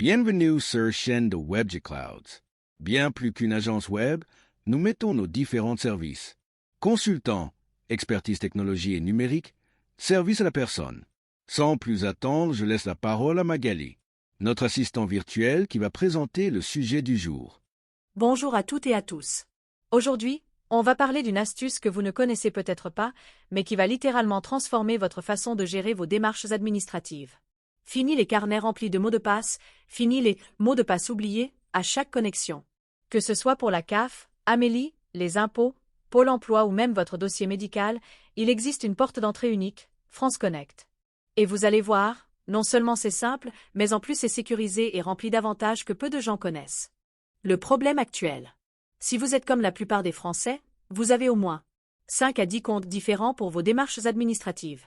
Bienvenue sur chaîne de WebGClouds. Bien plus qu'une agence web, nous mettons nos différents services. Consultant, expertise technologie et numérique, service à la personne. Sans plus attendre, je laisse la parole à Magali, notre assistant virtuel qui va présenter le sujet du jour. Bonjour à toutes et à tous. Aujourd'hui, on va parler d'une astuce que vous ne connaissez peut-être pas, mais qui va littéralement transformer votre façon de gérer vos démarches administratives. Fini les carnets remplis de mots de passe, fini les mots de passe oubliés à chaque connexion. Que ce soit pour la CAF, Amélie, les impôts, Pôle emploi ou même votre dossier médical, il existe une porte d'entrée unique, France Connect. Et vous allez voir, non seulement c'est simple, mais en plus c'est sécurisé et rempli d'avantages que peu de gens connaissent. Le problème actuel. Si vous êtes comme la plupart des Français, vous avez au moins 5 à 10 comptes différents pour vos démarches administratives.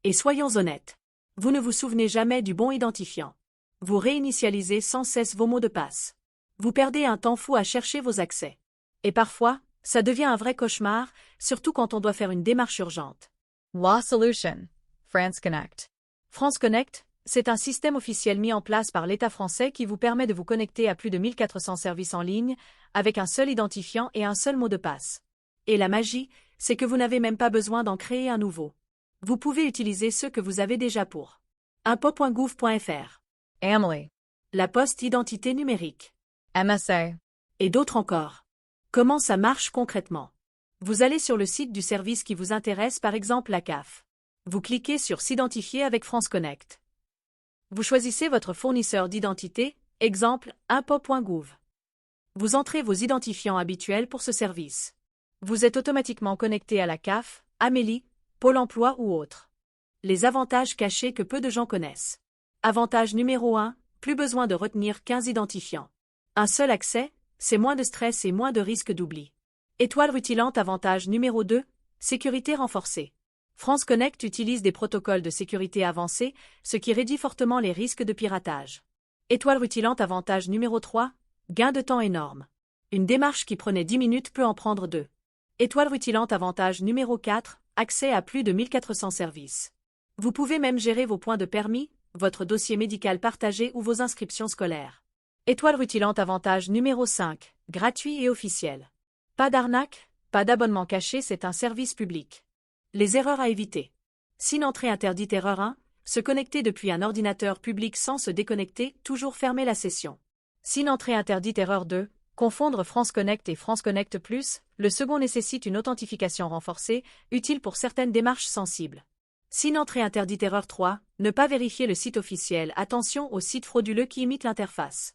Et soyons honnêtes, vous ne vous souvenez jamais du bon identifiant. Vous réinitialisez sans cesse vos mots de passe. Vous perdez un temps fou à chercher vos accès. Et parfois, ça devient un vrai cauchemar, surtout quand on doit faire une démarche urgente. Law Solution, France Connect. France Connect, c'est un système officiel mis en place par l'État français qui vous permet de vous connecter à plus de 1400 services en ligne, avec un seul identifiant et un seul mot de passe. Et la magie, c'est que vous n'avez même pas besoin d'en créer un nouveau. Vous pouvez utiliser ceux que vous avez déjà pour impôts.gouv.fr, Amélie, la Poste Identité numérique, MSA. et d'autres encore. Comment ça marche concrètement? Vous allez sur le site du service qui vous intéresse, par exemple la CAF. Vous cliquez sur S'identifier avec France Connect. Vous choisissez votre fournisseur d'identité, exemple impôts.gouv. Vous entrez vos identifiants habituels pour ce service. Vous êtes automatiquement connecté à la CAF, Amélie, Pôle emploi ou autre. Les avantages cachés que peu de gens connaissent. Avantage numéro 1, plus besoin de retenir 15 identifiants. Un seul accès, c'est moins de stress et moins de risque d'oubli. Étoile rutilante avantage numéro 2, sécurité renforcée. France Connect utilise des protocoles de sécurité avancés, ce qui réduit fortement les risques de piratage. Étoile rutilante avantage numéro 3, gain de temps énorme. Une démarche qui prenait 10 minutes peut en prendre 2. Étoile rutilante avantage numéro 4, accès à plus de 1400 services. Vous pouvez même gérer vos points de permis, votre dossier médical partagé ou vos inscriptions scolaires. Étoile rutilante avantage numéro 5, gratuit et officiel. Pas d'arnaque, pas d'abonnement caché, c'est un service public. Les erreurs à éviter. SIN entrée interdite erreur 1, se connecter depuis un ordinateur public sans se déconnecter, toujours fermer la session. SIN entrée interdite erreur 2, confondre France Connect et France Connect Plus, le second nécessite une authentification renforcée, utile pour certaines démarches sensibles. SIN entrée interdite erreur 3, ne pas vérifier le site officiel, attention aux sites frauduleux qui imitent l'interface.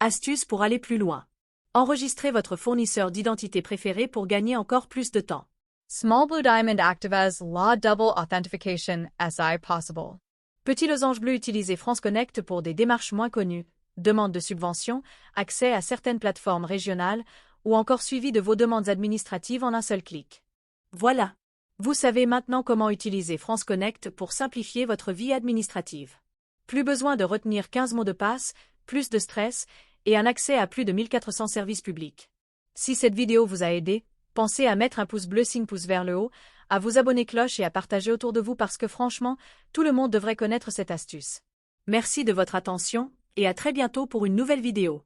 Astuce pour aller plus loin. Enregistrez votre fournisseur d'identité préféré pour gagner encore plus de temps. Small Blue Diamond active as law double authentication SI possible. Petit losange bleu, utilisez France Connect pour des démarches moins connues, demande de subvention, accès à certaines plateformes régionales, ou encore suivi de vos demandes administratives en un seul clic. Voilà. Vous savez maintenant comment utiliser France Connect pour simplifier votre vie administrative. Plus besoin de retenir 15 mots de passe, plus de stress, et un accès à plus de 1400 services publics. Si cette vidéo vous a aidé, pensez à mettre un pouce bleu signe pouce vers le haut, à vous abonner cloche et à partager autour de vous parce que franchement, tout le monde devrait connaître cette astuce. Merci de votre attention, et à très bientôt pour une nouvelle vidéo.